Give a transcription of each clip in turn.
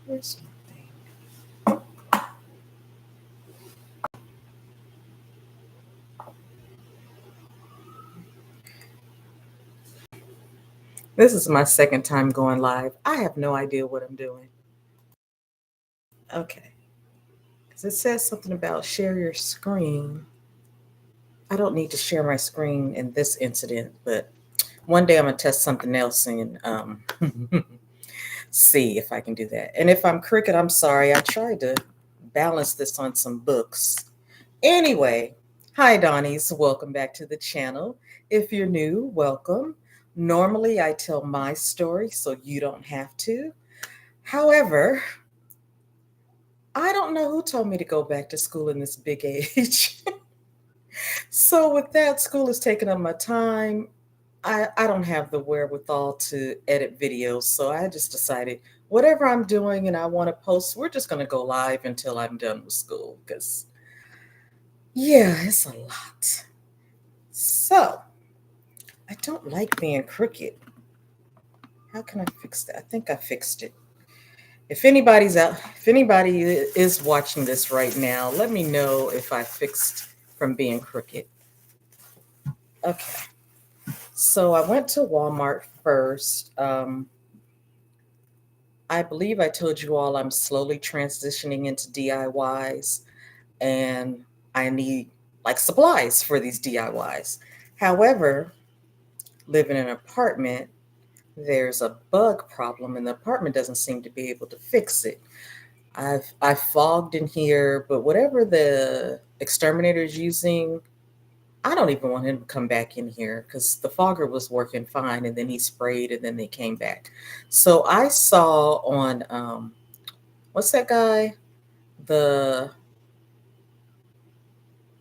Where's my thing? This is my second time going live. I have no idea what I'm doing. Okay. Because it says something about share your screen. I don't need to share my screen in this incident, but one day I'm going to test something else and see if I can do that. And if I'm crooked, I'm sorry. I tried to balance this on some books. Anyway, hi, Dawnies. Welcome back to the channel. If you're new, welcome. Normally, I tell my story, so you don't have to. However, I don't know who told me to go back to school in this big age. So, with that, school is taking up my time. I don't have the wherewithal to edit videos, so I just decided whatever I'm doing and I want to post, we're just going to go live until I'm done with school because, yeah, it's a lot. So, I don't like being crooked. How can I fix that? I think I fixed it. If anybody is watching this right now, let me know if I fixed from being crooked. Okay. So I went to Walmart first. I believe I told you all I'm slowly transitioning into DIYs and I need like supplies for these DIYs. However, living in an apartment, there's a bug problem and the apartment doesn't seem to be able to fix it. I've fogged in here, but whatever the exterminator is using, I don't even want him to come back in here because the fogger was working fine and then he sprayed and then they came back. So I saw on what's that guy? The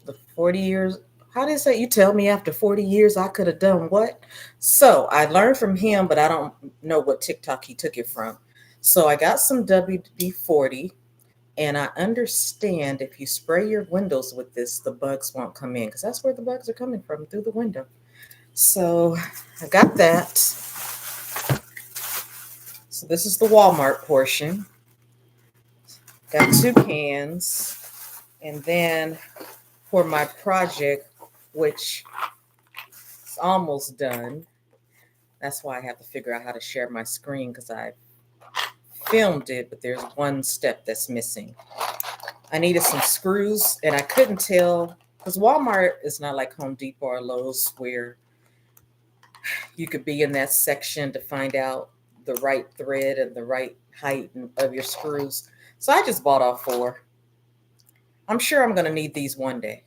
the 40 years. How did it say? You tell me after 40 years I could have done what? So I learned from him, but I don't know what TikTok he took it from. So I got some WD-40. And I understand if you spray your windows with this, the bugs won't come in because that's where the bugs are coming from, through the window. So I got that. So this is the Walmart portion. Got 2 cans. And then for my project, which is almost done, that's why I have to figure out how to share my screen because I filmed it, but there's one step that's missing. I needed some screws and I couldn't tell because Walmart is not like Home Depot or Lowe's where you could be in that section to find out the right thread and the right height of your screws. So I just bought all 4. I'm sure I'm going to need these one day.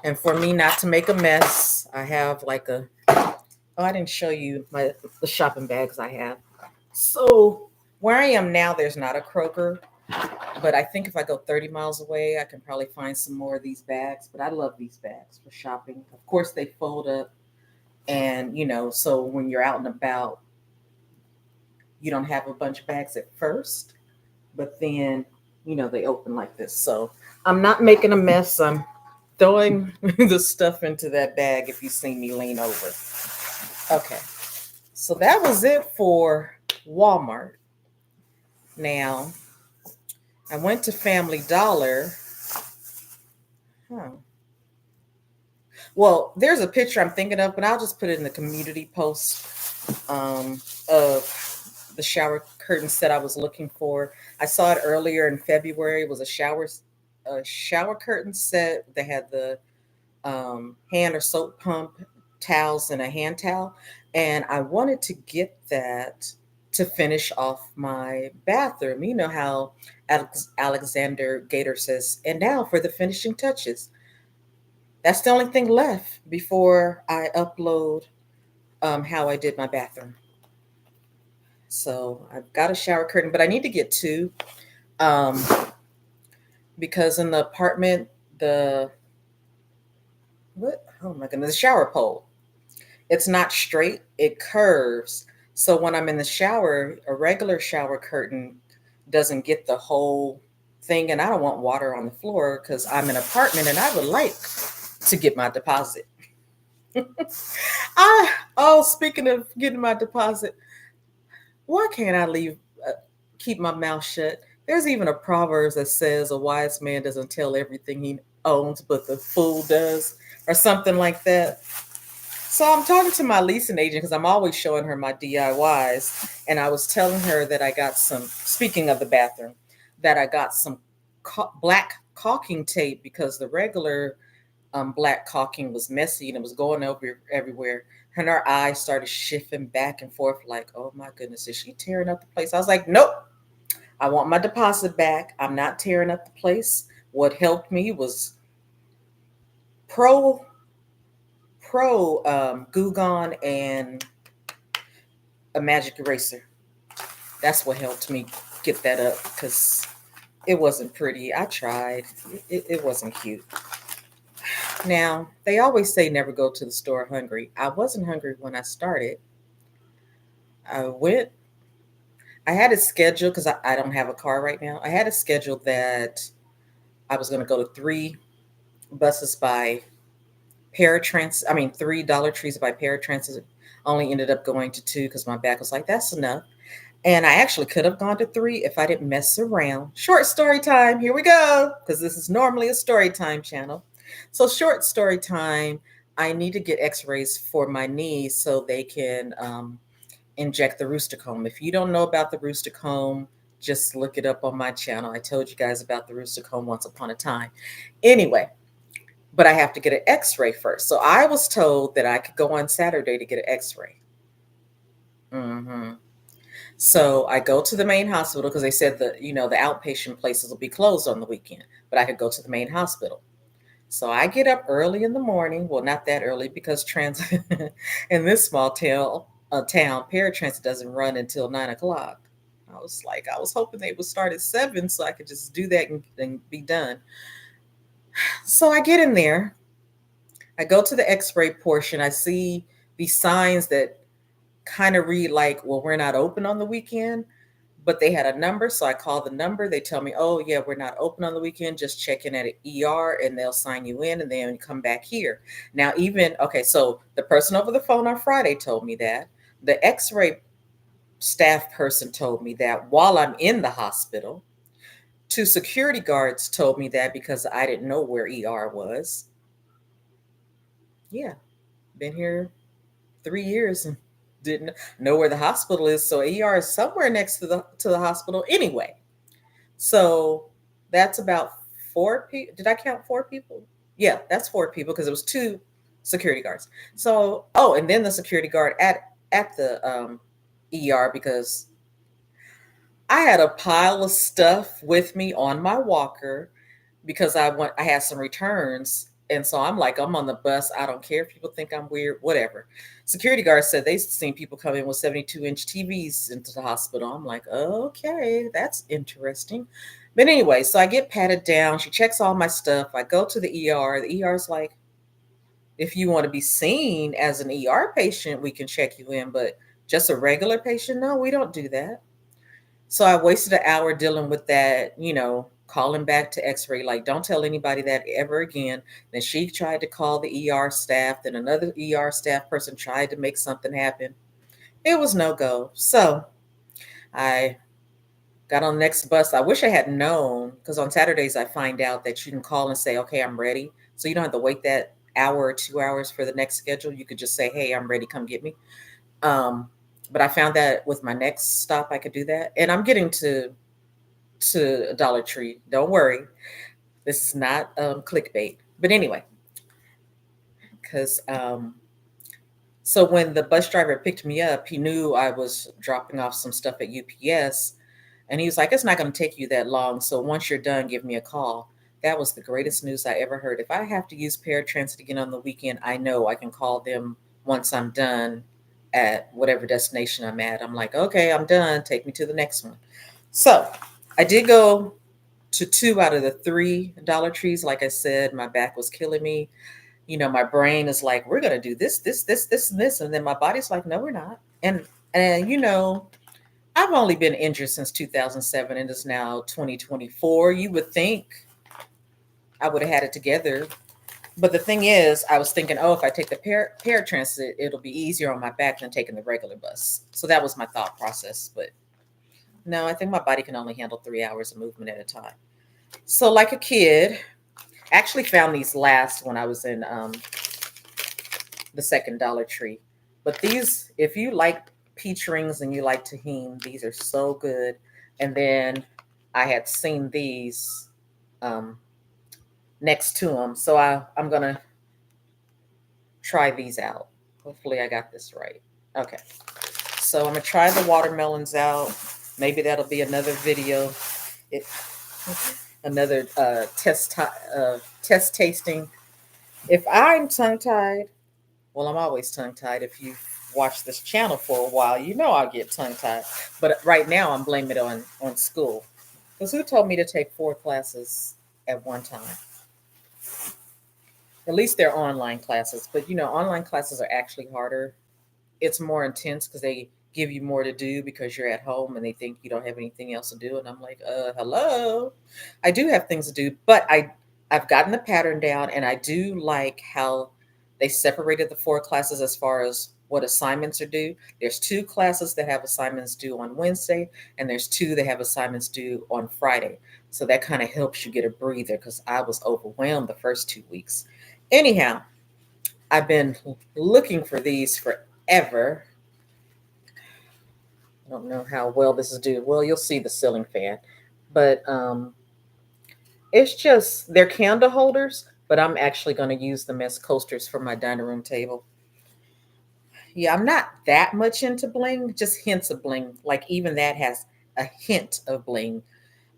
And for me not to make a mess, I have like I didn't show you the shopping bags I have. So where I am now, there's not a Kroger. But I think if I go 30 miles away, I can probably find some more of these bags. But I love these bags for shopping. Of course, they fold up. And, so when you're out and about, you don't have a bunch of bags at first. But then, they open like this. So I'm not making a mess. I'm throwing the stuff into that bag if you see me lean over. Okay. So that was it for Walmart. Now, I went to Family Dollar. Well, there's a picture I'm thinking of, but I'll just put it in the community post of the shower curtain set I was looking for. I saw it earlier in February. It was a shower curtain set. They had the hand or soap pump towels and a hand towel. And I wanted to get that to finish off my bathroom. You know how Alexander Gator says, and now for the finishing touches. That's the only thing left before I upload how I did my bathroom. So I've got a shower curtain, but I need to get 2 because in the apartment, the shower pole, it's not straight, it curves. So when I'm in the shower, a regular shower curtain doesn't get the whole thing, and I don't want water on the floor because I'm in an apartment and I would like to get my deposit. Speaking of getting my deposit, Why can't I keep my mouth shut? There's even a proverb that says a wise man doesn't tell everything he owns, but the fool does, or something like that. So I'm talking to my leasing agent because I'm always showing her my DIYs. And I was telling her that I got some, speaking of the bathroom, that I got some black caulking tape because the regular black caulking was messy and it was going over everywhere. And her eyes started shifting back and forth like, oh my goodness, is she tearing up the place? I was like, nope, I want my deposit back. I'm not tearing up the place. What helped me was Pro Goo Gone and a magic eraser. That's what helped me get that up because it wasn't pretty. I tried. It wasn't cute. Now, they always say never go to the store hungry. I wasn't hungry when I started. I went, I had it scheduled because I don't have a car right now. I had it scheduled that I was going to go to three buses by paratransit. I mean, three Dollar Trees by paratransit. Only ended up going to two because my back was like, that's enough. And I actually could have gone to three if I didn't mess around. Short story time. Here we go. Because this is normally a story time channel. So, short story time. I need to get x rays for my knees so they can inject the Rooster comb. If you don't know about the Rooster comb, just look it up on my channel. I told you guys about the Rooster comb once upon a time. Anyway, but I have to get an x ray first. So, I was told that I could go on Saturday to get an x ray. Mm-hmm. So I go to the main hospital because they said the outpatient places will be closed on the weekend, but I could go to the main hospital. So I get up early in the morning. Well, not that early because in this small town, paratransit doesn't run until 9 o'clock. I was hoping they would start at 7 so I could just do that and be done. So I get in there. I go to the X-ray portion. I see these signs that kind of read like, well, we're not open on the weekend, but they had a number. So I call the number. They tell me, oh, yeah, we're not open on the weekend. Just check in at an ER and they'll sign you in and then come back here. Now, okay, so the person over the phone on Friday told me that. The x ray staff person told me that while I'm in the hospital. Two security guards told me that because I didn't know where ER was. Yeah, been here 3 years and didn't know where the hospital is. So ER is somewhere next to the hospital anyway. So that's about four people. Did I count four people? Yeah, that's four people because it was two security guards. So and then the security guard at the ER because I had a pile of stuff with me on my walker because I had some returns. And so I'm like, I'm on the bus. I don't care if people think I'm weird, whatever. Security guards said they've seen people come in with 72-inch TVs into the hospital. I'm like, okay, that's interesting. But anyway, so I get patted down. She checks all my stuff. I go to the ER. The ER's like, if you want to be seen as an ER patient, we can check you in. But just a regular patient, no, we don't do that. So I wasted an hour dealing with that, calling back to x-ray, like, don't tell anybody that ever again. Then she tried to call the ER staff. Then another ER staff person tried to make something happen. It was no go. So I got on the next bus. I wish I had known because on Saturdays I find out that you can call and say, okay, I'm ready. So you don't have to wait that hour or 2 hours for the next schedule. You could just say, hey, I'm ready. Come get me. But I found that with my next stop, I could do that. And I'm getting to Dollar Tree. Don't worry. This is not clickbait. But anyway, because so when the bus driver picked me up, he knew I was dropping off some stuff at UPS. And he was like, it's not going to take you that long. So once you're done, give me a call. That was the greatest news I ever heard. If I have to use paratransit again on the weekend, I know I can call them once I'm done at whatever destination I'm at. I'm like, okay, I'm done. Take me to the next one. So I did go to two out of the three Dollar Trees. Like I said, my back was killing me. My brain is like, we're going to do this, this, this, this, and this. And then my body's like, no, we're not. And I've only been injured since 2007 and it's now 2024. You would think I would have had it together But the thing is, I was thinking, oh, if I take the paratransit, it'll be easier on my back than taking the regular bus. So that was my thought process. But no, I think my body can only handle 3 hours of movement at a time. So, like a kid, I actually found these last when I was in the second Dollar Tree. But these, if you like peach rings and you like tahine, these are so good. And then I had seen these um, next to them. So I'm going to try these out. Hopefully, I got this right. Okay. So I'm going to try the watermelons out. Maybe that'll be another video. It, another test tasting. If I'm tongue tied, well, I'm always tongue tied. If you've watched this channel for a while, you know I'll get tongue tied. But right now, I'm blaming it on school. Because who told me to take 4 classes at one time? At least they're online classes. But online classes are actually harder. It's more intense because they give you more to do because you're at home and they think you don't have anything else to do. And I'm like, hello. I do have things to do, but I've gotten the pattern down, and I do like how they separated the 4 classes as far as what assignments are due. There's 2 classes that have assignments due on Wednesday, and there's 2 that have assignments due on Friday. So that kind of helps you get a breather because I was overwhelmed the first 2 weeks. Anyhow, I've been looking for these forever. I don't know how well this is due. Well, you'll see the ceiling fan, but it's just they're candle holders, but I'm actually going to use them as coasters for my dining room table. Yeah, I'm not that much into bling, just hints of bling. Like even that has a hint of bling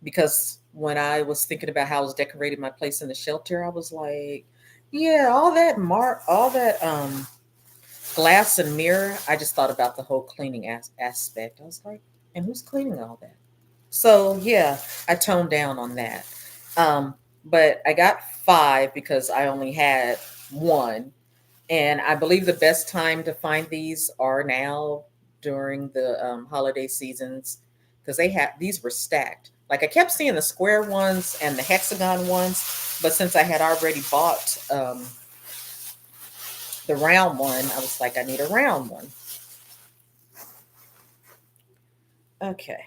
because when I was thinking about how I was decorating my place in the shelter, I was like, yeah, all that glass and mirror. I just thought about the whole cleaning aspect. I was like, and who's cleaning all that? So yeah, I toned down on that. But I got 5 because I only had one. And I believe the best time to find these are now during the holiday seasons because these were stacked. Like I kept seeing the square ones and the hexagon ones, but since I had already bought the round one, I was like, I need a round one. Okay.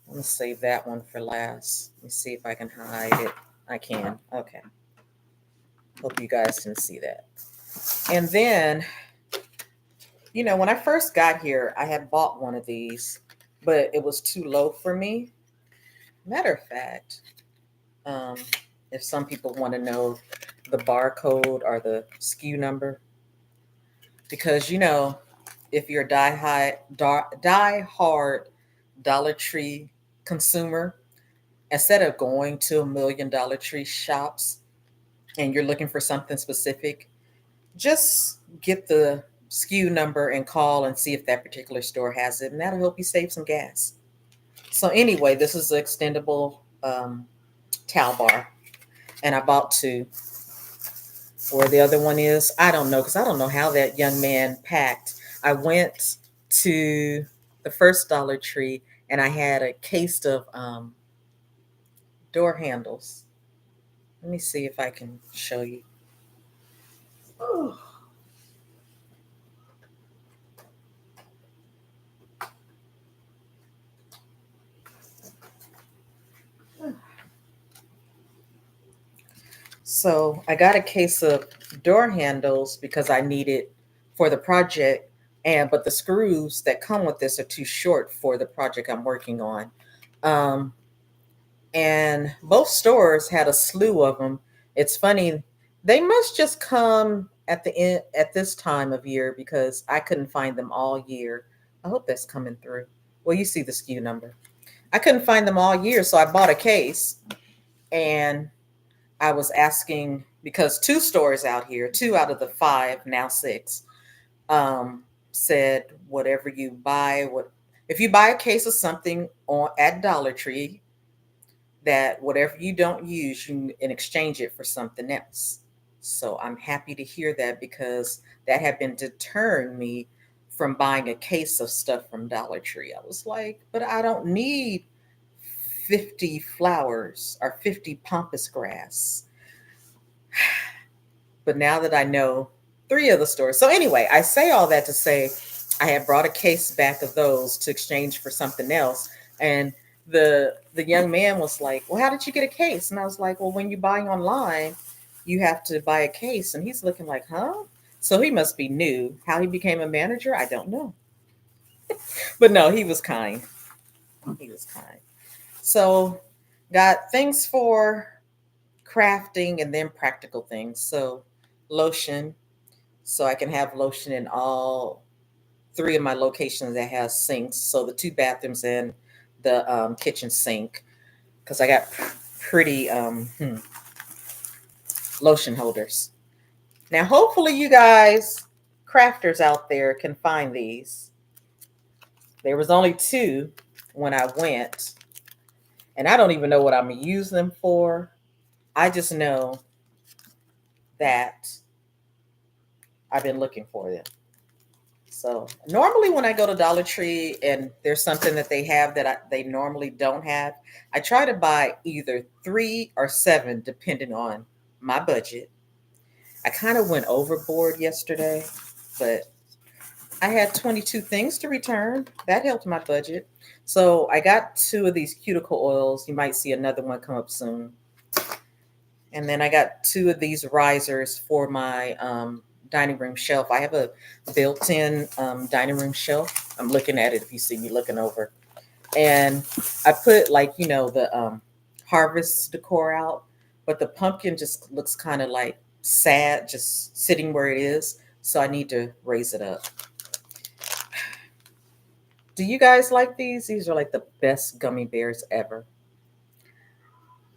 I'm gonna save that one for last. Let me see if I can hide it. I can. Okay. Hope you guys can see that. And then, when I first got here, I had bought one of these, but it was too low for me. Matter of fact, um, if some people want to know the barcode or the SKU number, because if you're a die-hard Dollar Tree consumer, instead of going to a million Dollar Tree shops and you're looking for something specific, just get the SKU number and call and see if that particular store has it, and that'll help you save some gas. So anyway, this is the extendable towel bar, and I bought 2. Where the other one is, I don't know, because I don't know how that young man packed. I went to the first Dollar Tree, and I had a case of door handles. Let me see if I can show you. Oh. So I got a case of door handles because I need it for the project, but the screws that come with this are too short for the project I'm working on. Um, and both stores had a slew of them. It's funny, they must just come at the end at this time of year because I couldn't find them all year. I hope that's coming through. Well, you see the SKU number. I couldn't find them all year, so I bought a case, and I was asking because 2 stores out here, 2 out of the 5, now 6, said whatever you buy, if you buy a case of something at Dollar Tree, that whatever you don't use, you and exchange it for something else. So I'm happy to hear that because that had been deterring me from buying a case of stuff from Dollar Tree. I was like, but I don't need 50 flowers or 50 pampas grass. But now that I know 3 of the stores. So anyway, I say all that to say I had brought a case back of those to exchange for something else. And the young man was like, "Well, how did you get a case?" And I was like, "Well, when you buy online, you have to buy a case." And he's looking like, "Huh?" So he must be new. How he became a manager, I don't know. But no, he was kind. He was kind. So got things for crafting and then practical things. So lotion, so I can have lotion in all 3 of my locations that has sinks. So the 2 bathrooms and the kitchen sink, because I got pretty lotion holders. Now, hopefully, you guys, crafters out there, can find these. There was only 2 when I went, and I don't even know what I'm gonna use them for. I just know that I've been looking for them. So normally when I go to Dollar Tree and there's something that they have that they normally don't have, I try to buy either 3 or 7 depending on my budget. I kind of went overboard yesterday, but I had 22 things to return. That helped my budget. So I got 2 of these cuticle oils. You might see another one come up soon. And then I got 2 of these risers for my dining room shelf. I have a built-in dining room shelf. I'm looking at it if you see me looking over. And I put the harvest decor out, but the pumpkin just looks kind of like sad, just sitting where it is. So I need to raise it up. Do you guys like these? These are like the best gummy bears ever.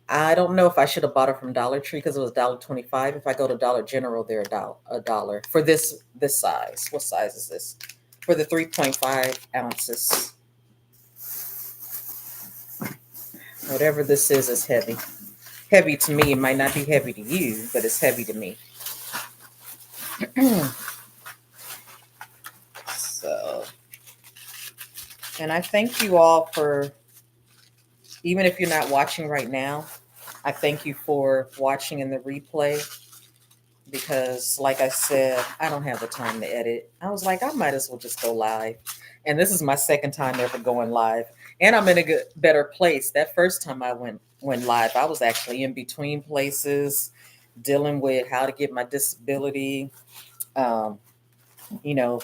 I don't know if I should have bought it from Dollar Tree because it was $1.25. If I go to Dollar General, they're a dollar for this size. What size is this? For the 3.5 ounces. Whatever this is heavy. Heavy to me. It might not be heavy to you, but it's heavy to me. So, and I thank you all for, even if you're not watching right now, I thank you for watching in the replay because, like I said, I don't have the time to edit. I was like, I might as well just go live. And this is my second time ever going live. And I'm in a better place. That first time I went live, I was actually in between places, dealing with how to get my disability, um, you know,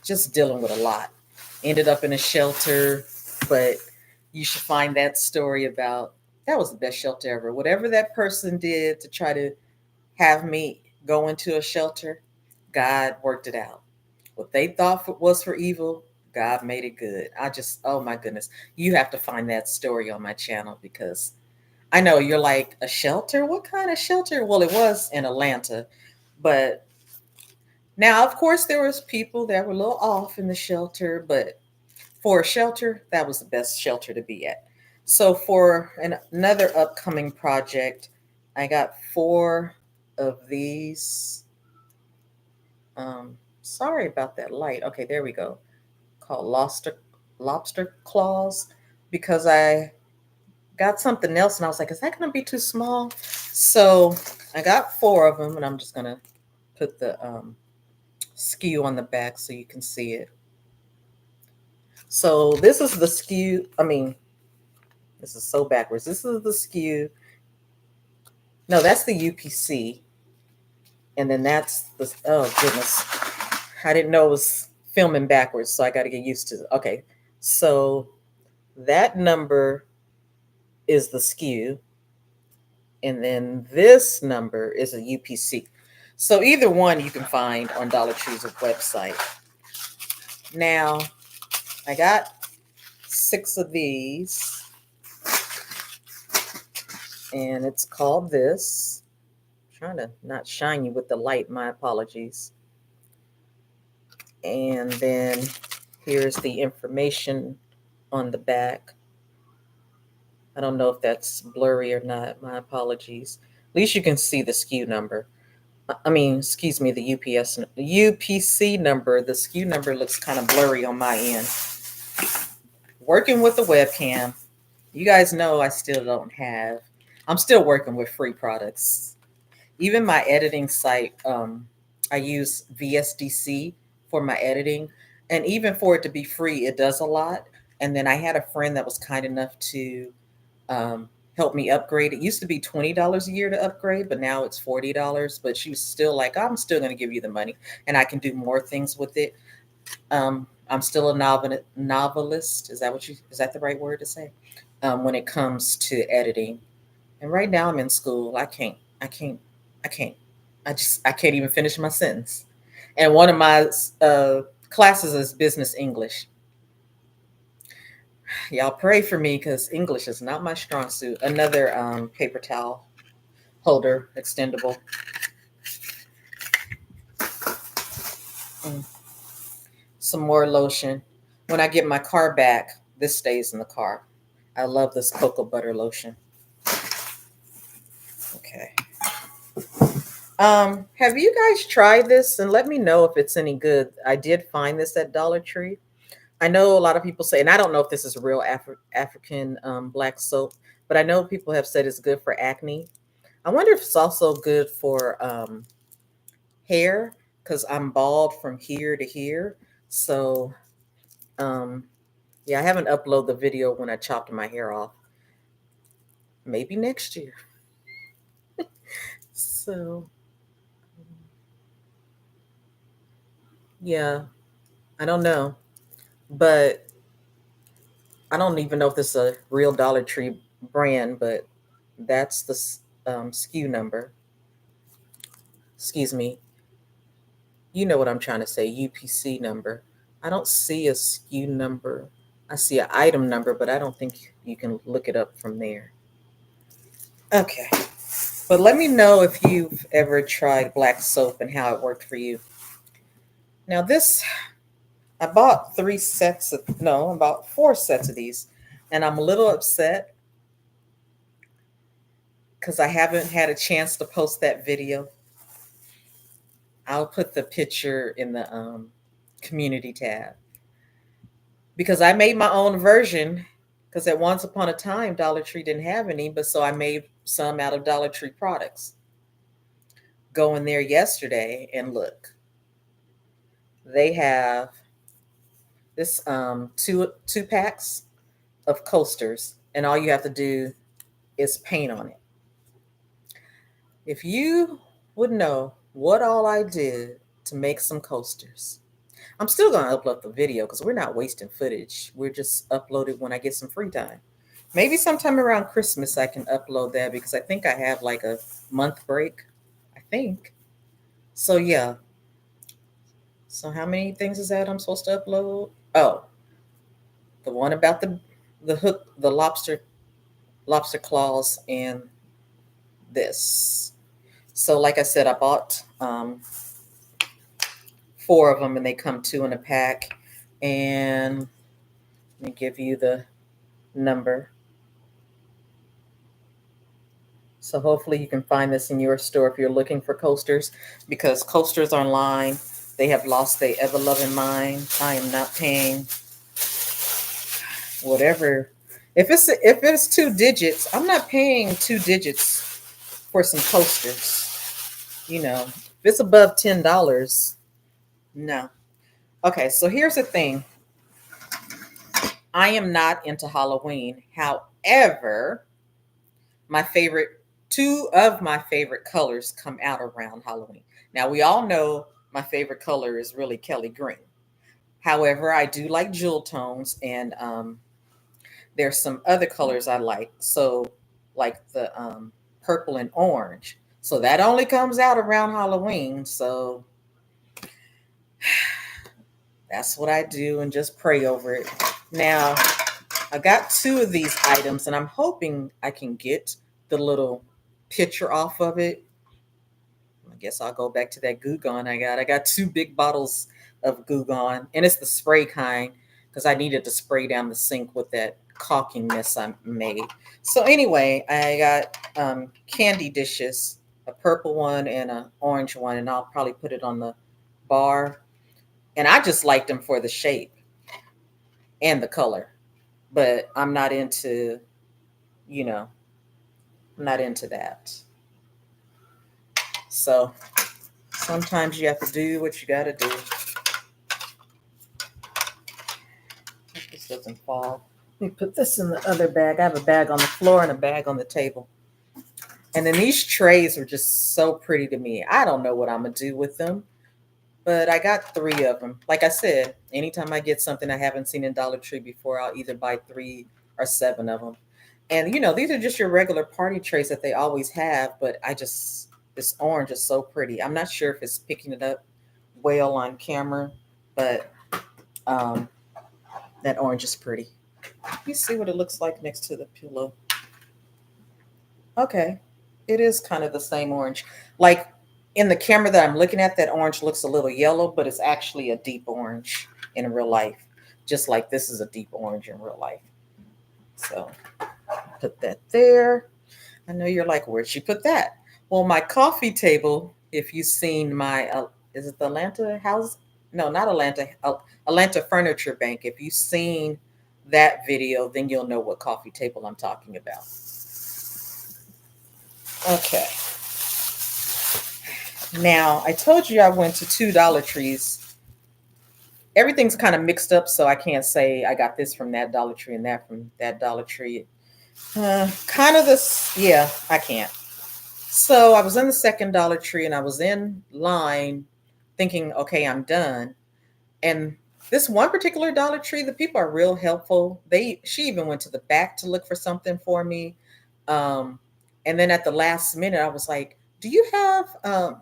just dealing with a lot. Ended up in a shelter, but you should find that story about that was the best shelter ever. Whatever that person did to try to have me go into a shelter, God worked it out. What they thought was for evil, God made it good. Oh my goodness, you have to find that story on my channel because I know you're like, a shelter? What kind of shelter? Well, it was in Atlanta, but now, of course, there was people that were a little off in the shelter, but for a shelter, that was the best shelter to be at. So for another upcoming project, I got 4 of these. Sorry about that light. Okay, there we go. Called lobster claws, because I got something else and I was like, is that going to be too small? So I got 4 of them, and I'm just going to put the SKU on the back so you can see it. So this is the SKU. I mean, this is so backwards. This is the SKU. No, that's the UPC. And then that's the, oh goodness. I didn't know it was filming backwards, so I got to get used to it. Okay. So that number is the SKU. And then this number is a UPC. So either one you can find on Dollar Tree's website. Now, I got 6 of these. And it's called this. I'm trying to not shine you with the light. My apologies. And then here's the information on the back. I don't know if that's blurry or not. My apologies. At least you can see the SKU number. Excuse me, the UPC number. The SKU number looks kind of blurry on my end. Working with the webcam. You guys know I'm still working with free products. Even my editing site, I use VSDC for my editing. And even for it to be free, it does a lot. And then I had a friend that was kind enough to help me upgrade. It used to be $20 a year to upgrade, but now it's $40. But she was still like, I'm still going to give you the money and I can do more things with it. I'm still a novelist. Is that the right word to say? When it comes to editing. And right now I'm in school. I can't. I can't even finish my sentence. And one of my classes is business English. Y'all pray for me because English is not my strong suit. Another paper towel holder, extendable. Mm. Some more lotion. When I get my car back, this stays in the car. I love this cocoa butter lotion. Okay. Have you guys tried this? And let me know if it's any good. I did find this at Dollar Tree. I know a lot of people say, and I don't know if this is real African black soap, but I know people have said it's good for acne. I wonder if it's also good for hair because I'm bald from here to here. So, um, yeah, I haven't uploaded the video when I chopped my hair off. Maybe next year. So, yeah, I don't know. But I don't even know if this is a real Dollar Tree brand, but that's the SKU number. Excuse me. You know what I'm trying to say, UPC number. I don't see a SKU number. I see an item number, but I don't think you can look it up from there. Okay. But let me know if you've ever tried black soap and how it worked for you. Now, I bought about 4 sets of these, and I'm a little upset because I haven't had a chance to post that video. I'll put the picture in the community tab because I made my own version because at once upon a time Dollar Tree didn't have any, but so I made some out of Dollar Tree products. Go in there yesterday and look. They have this two packs of coasters, and all you have to do is paint on it. If you would know what all I did to make some coasters. I'm still going to upload the video because we're not wasting footage. We're just uploaded when I get some free time. Maybe sometime around Christmas I can upload that because I think I have like a month break. I think. So yeah. So how many things is that I'm supposed to upload? Oh, the one about the hook, the lobster claws, and this. So like I said, I bought 4 of them, and they come 2 in a pack. And let me give you the number. So hopefully you can find this in your store if you're looking for coasters, because coasters online, they have lost their ever loving mind. I am not paying whatever. If it's 2 digits, I'm not paying 2 digits for some coasters. If it's above $10, no. Okay, so here's the thing. I am not into Halloween. However, my favorite two of my favorite colors come out around Halloween. Now we all know my favorite color is really Kelly green. However, I do like jewel tones, and there's some other colors I like. So like the purple and orange. So that only comes out around Halloween. So that's what I do and just pray over it. Now, I got 2 of these items, and I'm hoping I can get the little picture off of it. I guess I'll go back to that Goo Gone I got. I got 2 big bottles of Goo Gone, and it's the spray kind because I needed to spray down the sink with that caulking mess I made. So anyway, I got candy dishes, a purple one and an orange one, and I'll probably put it on the bar. And I just liked them for the shape and the color, but I'm not you know, I'm not into that. So sometimes you have to do what you got to do. Hope this doesn't fall. Let me put this in the other bag. I have a bag on the floor and a bag on the table. And then these trays are just so pretty to me. I don't know what I'm going to do with them, but I got 3 of them. Like I said, anytime I get something I haven't seen in Dollar Tree before, I'll either buy 3 or 7 of them. And, these are just your regular party trays that they always have, but this orange is so pretty. I'm not sure if it's picking it up well on camera, but that orange is pretty. You see what it looks like next to the pillow. Okay, it is kind of the same orange. Like in the camera that I'm looking at, that orange looks a little yellow, but it's actually a deep orange in real life. Just like this is a deep orange in real life. So put that there. I know you're like, where'd she put that? Well, my coffee table, if you've seen my, is it the Atlanta house? No, not Atlanta, Atlanta Furniture Bank. If you've seen that video, then you'll know what coffee table I'm talking about. Okay. Now, I told you I went to 2 Dollar Trees. Everything's kind of mixed up, so I can't say I got this from that Dollar Tree and that from that Dollar Tree. Kind of this, yeah, I can't. So I was in the second Dollar Tree and I was in line thinking, okay, I'm done. And this one particular Dollar Tree, the people are real helpful. She even went to the back to look for something for me. And then at the last minute, I was like, do you have, I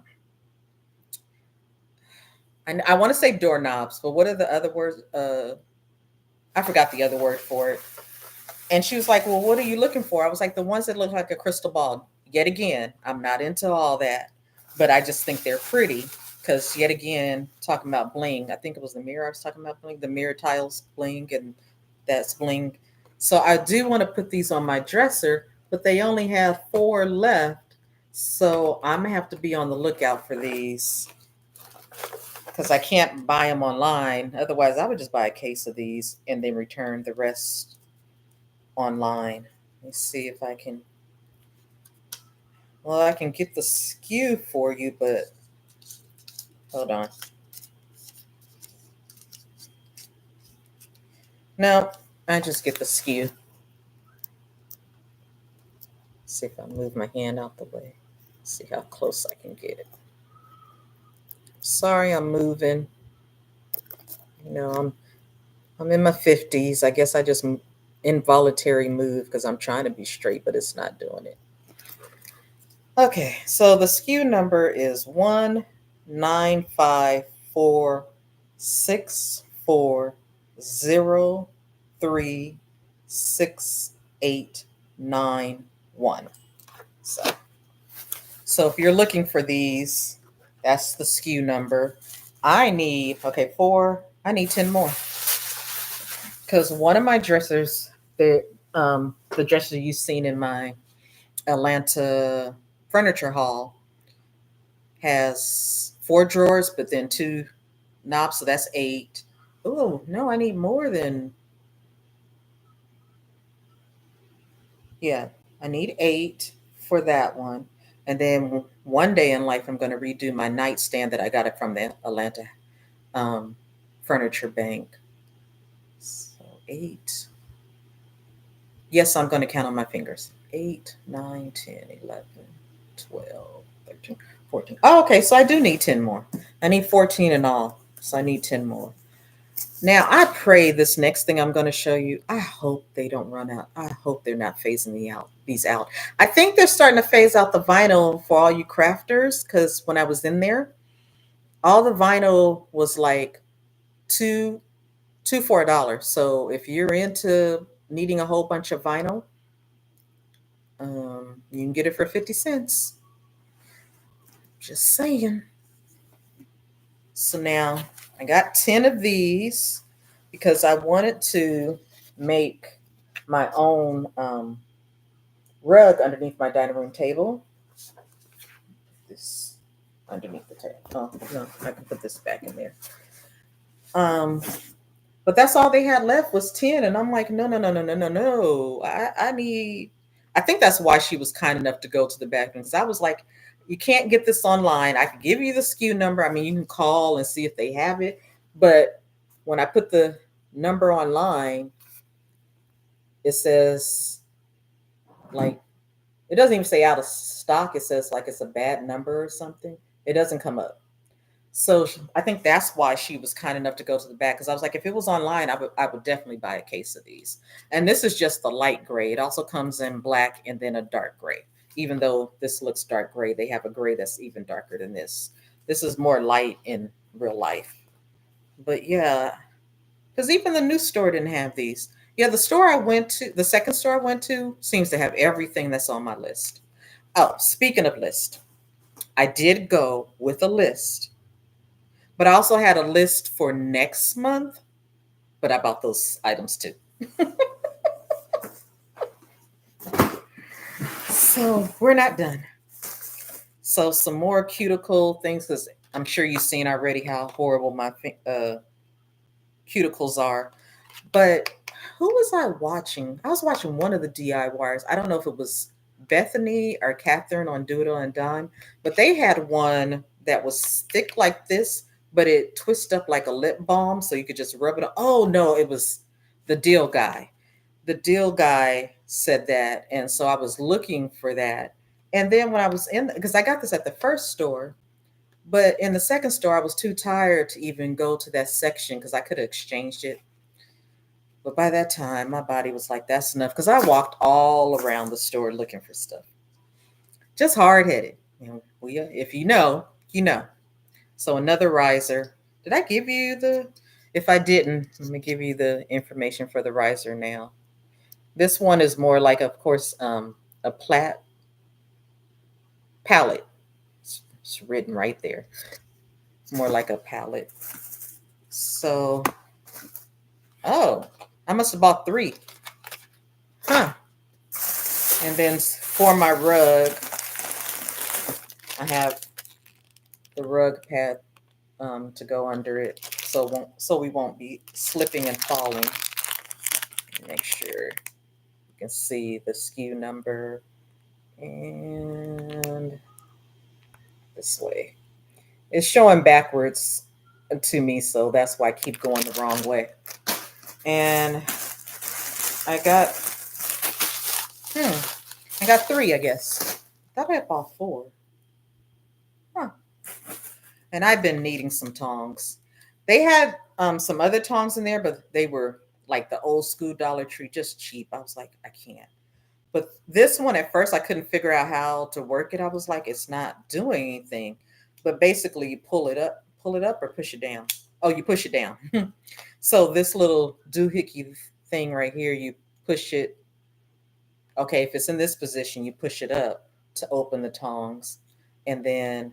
want to say doorknobs, but what are the other words? I forgot the other word for it. And she was like, well, what are you looking for? I was like, the ones that look like a crystal ball. Yet again, I'm not into all that, but I just think they're pretty because yet again, talking about bling, I think it was the mirror I was talking about bling, the mirror tiles bling, and that's bling. So I do want to put these on my dresser, but they only have 4 left. So I'm going to have to be on the lookout for these because I can't buy them online. Otherwise, I would just buy a case of these and then return the rest online. Let's see if I can. Well, I can get the SKU for you, but hold on. No, I just get the SKU. See if I move my hand out the way. See how close I can get it. Sorry, I'm moving. I'm in my 50s. I guess I just involuntary move because I'm trying to be straight, but it's not doing it. Okay, so the SKU number is 1954640368991. So if you're looking for these, that's the SKU number. I need 10 more. Because one of my dressers, the dresser you've seen in my Atlanta furniture haul, has 4 drawers, but then 2 knobs, so that's 8. Oh, no, I need more than. Yeah, I need 8 for that one. And then one day in life, I'm going to redo my nightstand that I got it from the Atlanta Furniture Bank. So 8. Yes, I'm going to count on my fingers. 8, 9, 10, 11, 12, 13, 14. Oh, okay, so I do need 10 more. I need 14 in all, so I need 10 more. Now, I pray this next thing I'm going to show you, I hope they don't run out. I hope they're not phasing these out. I think they're starting to phase out the vinyl for all you crafters, because when I was in there, all the vinyl was like two for $1. So if you're into needing a whole bunch of vinyl, you can get it for 50 cents. Just saying. So now I got 10 of these because I wanted to make my own rug underneath my dining room table. This underneath the table. Oh, no, I can put this back in there. But that's all they had left was 10. And I'm like, no. I think that's why she was kind enough to go to the bathroom. Because I was like, You can't get this online. I can give you the SKU number. I mean, you can call and see if they have it. But when I put the number online, it says like, it doesn't even say out of stock. It says like it's a bad number or something. It doesn't come up. So I think that's why she was kind enough to go to the back, because I was like, if it was online, I would definitely buy a case of these. And this is just the light gray. It also comes in black and then a dark gray. Even though this looks dark gray, they have a gray that's even darker than this. This is more light in real life. But yeah, because even the new store didn't have these. Yeah, the second store I went to seems to have everything that's on my list. Oh, speaking of list, I did go with a list, but I also had a list for next month, but I bought those items too. So we're not done. So some more cuticle things, because I'm sure you've seen already how horrible my cuticles are. But who was I watching? I was watching one of the DIYers. I don't know if it was Bethany or Catherine on Do It on Dime, but they had one that was thick like this, but it twisted up like a lip balm, so you could just rub it on. Oh no, it was the Deal Guy. The Deal Guy said that, and so I was looking for that. And then when I was in, because I got this at the first store, but in the second store, I was too tired to even go to that section because I could have exchanged it. But by that time, my body was like, that's enough. Because I walked all around the store looking for stuff. Just hard headed. If you know, you know. So another riser. Did I give you the? If I didn't, let me give you the information for the riser now. This one is more like, of course, a palette. It's written right there. It's more like a palette. So, oh, I must have bought three. Huh. And then for my rug, I have the rug pad to go under it, so we won't be slipping and falling. Make sure you can see the SKU number, and this way. It's showing backwards to me, so that's why I keep going the wrong way. And I got I got three, I guess. I thought I bought four. Huh. And I've been needing some tongs. They had some other tongs in there, but they were like the old school Dollar Tree, just cheap. I was like, I can't. But this one at first, I couldn't figure out how to work it. I was like, it's not doing anything. But basically, you pull it up, or push it down. Oh, you push it down. So this little doohickey thing right here, you push it. Okay, if it's in this position, you push it up to open the tongs, and then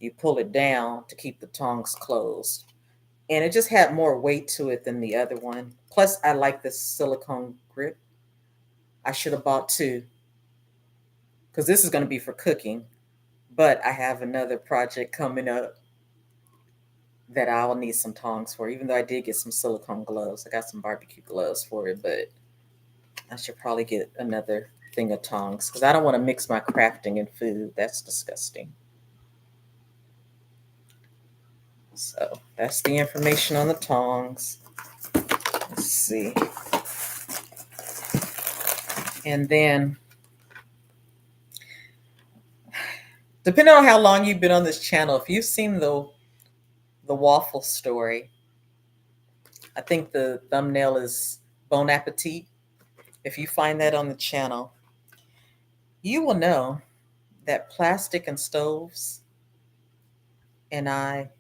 you pull it down to keep the tongs closed. And it just had more weight to it than the other one. Plus, I like this silicone grip. I should have bought two, because this is going to be for cooking. But I have another project coming up that I'll need some tongs for, even though I did get some silicone gloves. I got some barbecue gloves for it, but I should probably get another thing of tongs, because I don't want to mix my crafting and food. That's disgusting. So that's the information on the tongs. Let's see. And then, depending on how long you've been on this channel, if you've seen the waffle story, I think the thumbnail is Bon Appetit. If you find that on the channel, you will know that plastic and stoves and I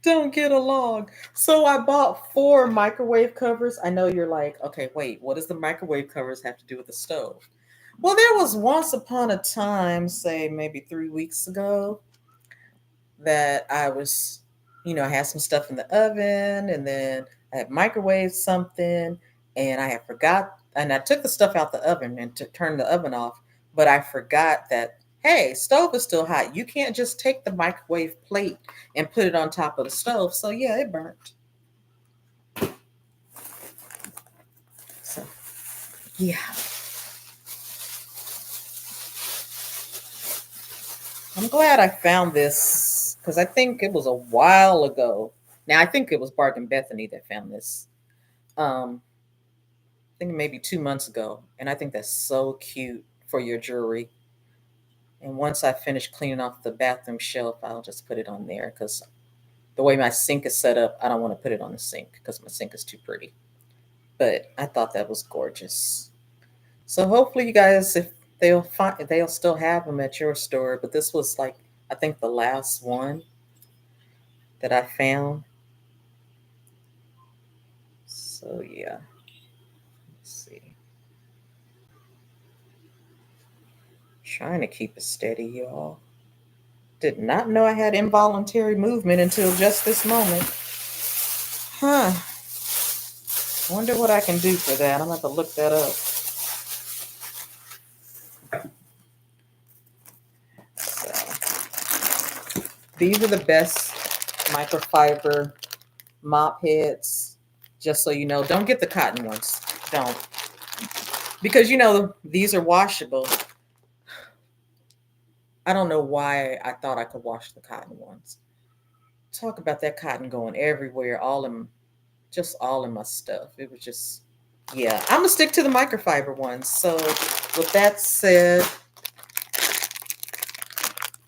don't get along. So I bought 4 microwave covers. I know you're like, okay, wait, what does the microwave covers have to do with the stove? Well, there was once upon a time, say maybe 3 weeks ago, that I was, I had some stuff in the oven, and then I had microwaved something, and I had forgot, and I took the stuff out the oven and to turn the oven off, but I forgot that, hey, stove is still hot. You can't just take the microwave plate and put it on top of the stove. So yeah, it burnt. So yeah. I'm glad I found this because I think it was a while ago. Now I think it was Bark and Bethany that found this. I think maybe 2 months ago, and I think that's so cute for your jewelry. And once I finish cleaning off the bathroom shelf, I'll just put it on there because the way my sink is set up, I don't want to put it on the sink because my sink is too pretty. But I thought that was gorgeous. So hopefully you guys, if they'll still have them at your store. But this was like I think the last one that I found. So yeah, let's see. Trying to keep it steady, y'all. Did not know I had involuntary movement until just this moment. Huh. Wonder what I can do for that. I'm gonna have to look that up. So, these are the best microfiber mop heads. Just so you know, don't get the cotton ones. Don't. Because these are washable. I don't know why I thought I could wash the cotton ones. Talk about that cotton going everywhere, all in my stuff. It was just, yeah. I'm gonna stick to the microfiber ones. So with that said,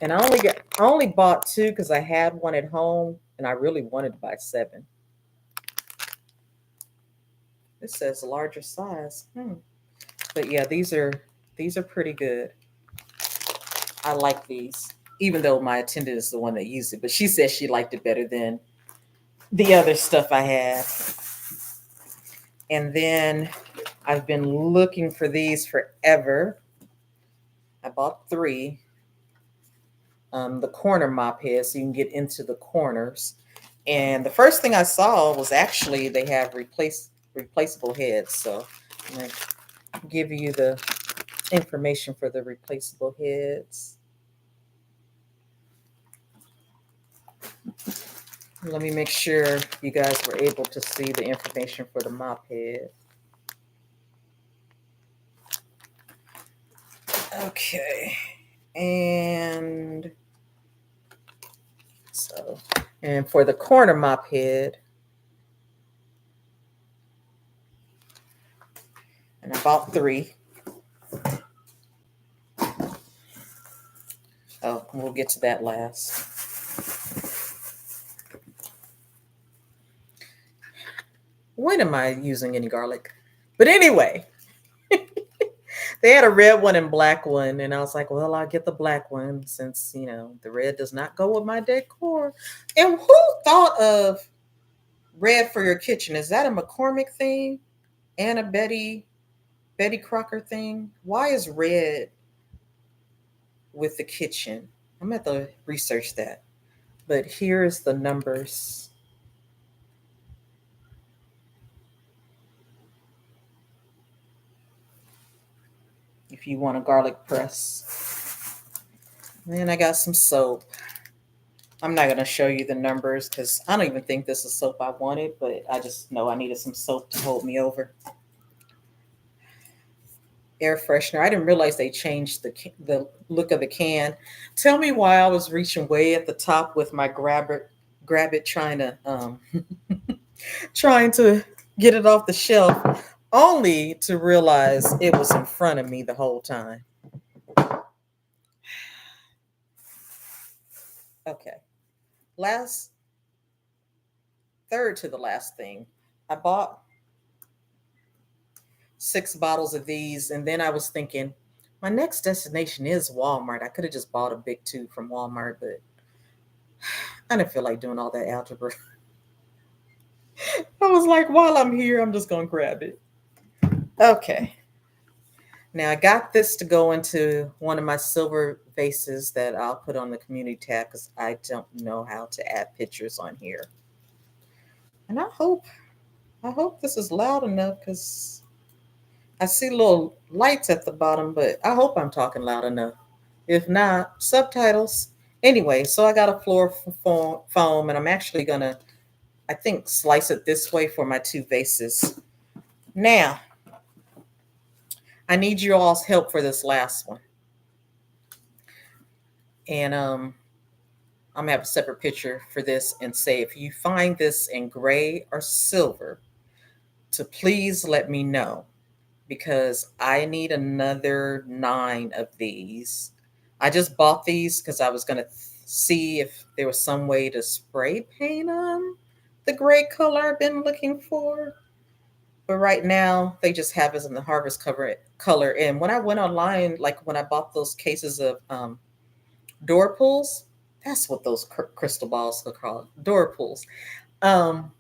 and I only bought two because I had one at home and I really wanted to buy 7. This says larger size. But yeah, these are pretty good. I like these, even though my attendant is the one that used it, but she said she liked it better than the other stuff I had. And then I've been looking for these forever. I bought 3. The corner mop head, so you can get into the corners. And the first thing I saw was actually they have replaceable heads. So I'm going to give you the information for the replaceable heads. Let me make sure you guys were able to see the information for the mop head. Okay. And for the corner mop head, and I bought 3. Oh, we'll get to that last. When am I using any garlic? But anyway, they had a red one and black one, and I was like, well, I'll get the black one since, the red does not go with my decor. And who thought of red for your kitchen? Is that a McCormick thing and a Betty Crocker thing? Why is red with the kitchen? I'm going to have to research that. But here's the numbers. If you want a garlic press. Then I got some soap. I'm not going to show you the numbers because I don't even think this is soap I wanted, but I just know I needed some soap to hold me over. Air freshener. I didn't realize they changed the look of the can. Tell me why I was reaching way at the top with my grab it trying to trying to get it off the shelf, only to realize it was in front of me the whole time. Okay. Third to the last thing. I bought 6 bottles of these, and then I was thinking, my next destination is Walmart. I could have just bought a big tube from Walmart, but I didn't feel like doing all that algebra. I was like, while I'm here, I'm just going to grab it. Okay. Now, I got this to go into one of my silver vases that I'll put on the community tab because I don't know how to add pictures on here. And I hope this is loud enough because I see little lights at the bottom, but I hope I'm talking loud enough. If not, subtitles. Anyway, so I got a floor foam, and I'm actually going to, I think, slice it this way for my 2 vases. Now, I need you all's help for this last one. And I'm gonna have a separate picture for this and say if you find this in gray or silver, to please let me know because I need another 9 of these. I just bought these because I was gonna see if there was some way to spray paint them the gray color I've been looking for. But right now they just have us in the harvest cover color. And when I went online, like when I bought those cases of door pulls, that's what those crystal balls are called, door pulls. Um,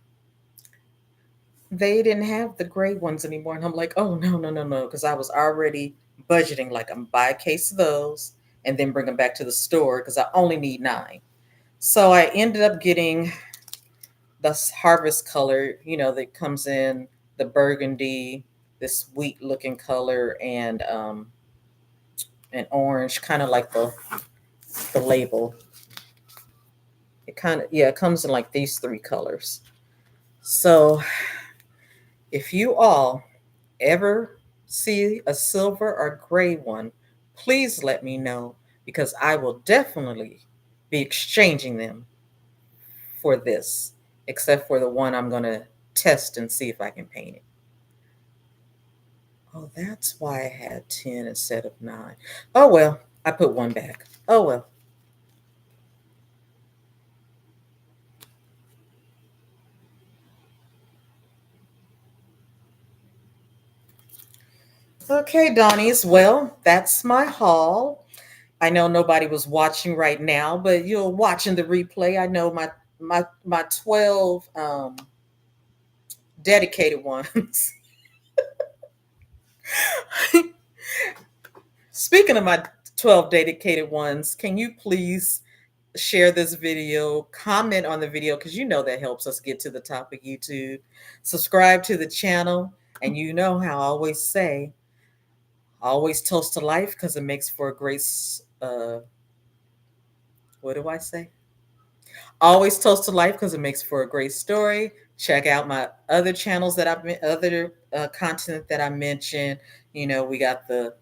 they didn't have the gray ones anymore, and I'm like, oh no, no, no, no, because I was already budgeting like I'm buy a case of those and then bring them back to the store because I only need 9. So I ended up getting this harvest color, that comes in the burgundy, this wheat looking color, and an orange, kind of like the label. It kind of, yeah, it comes in like these 3 colors. So if you all ever see a silver or gray one, please let me know because I will definitely be exchanging them for this, except for the one I'm going to test and see if I can paint it. Oh, that's why I had 10 instead of 9. Oh, well, I put 1 back. Oh, well. Okay, Dawnies. Well, that's my haul. I know nobody was watching right now, but you're watching the replay. I know my 12 dedicated ones. Speaking of my 12 dedicated ones, can you please share this video, comment on the video because you know that helps us get to the top of YouTube. Subscribe to the channel, and you know how I always say, always toast to life because it makes for a great what do I say? Always toast to life because it makes for a great story. Check out my other channels that I've been, other content that I mentioned. We got the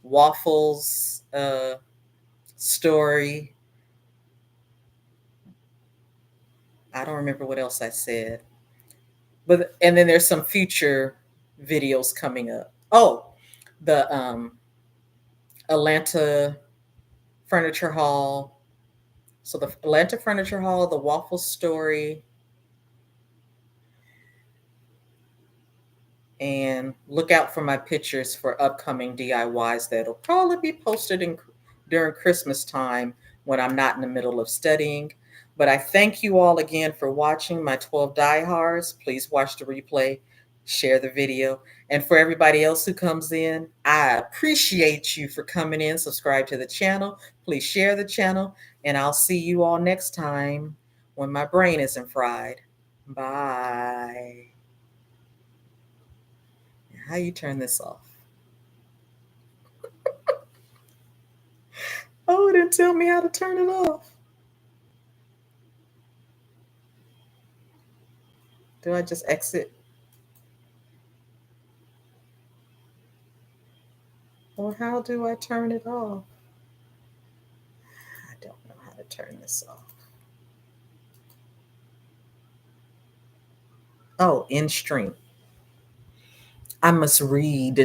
Waffles story. I don't remember what else I said, but and then there's some future videos coming up. Oh, the Atlanta Furniture Hall. So the Atlanta Furniture Hall, the Waffles story, and look out for my pictures for upcoming DIYs that'll probably be posted during Christmas time when I'm not in the middle of studying. But I thank you all again for watching my 12 diehards. Please watch the replay, share the video. And for everybody else who comes in, I appreciate you for coming in. Subscribe to the channel. Please share the channel. And I'll see you all next time when my brain isn't fried. Bye. How you turn this off? Oh, it didn't tell me how to turn it off. Do I just exit? Or how do I turn it off? I don't know how to turn this off. Oh, in stream. I must read.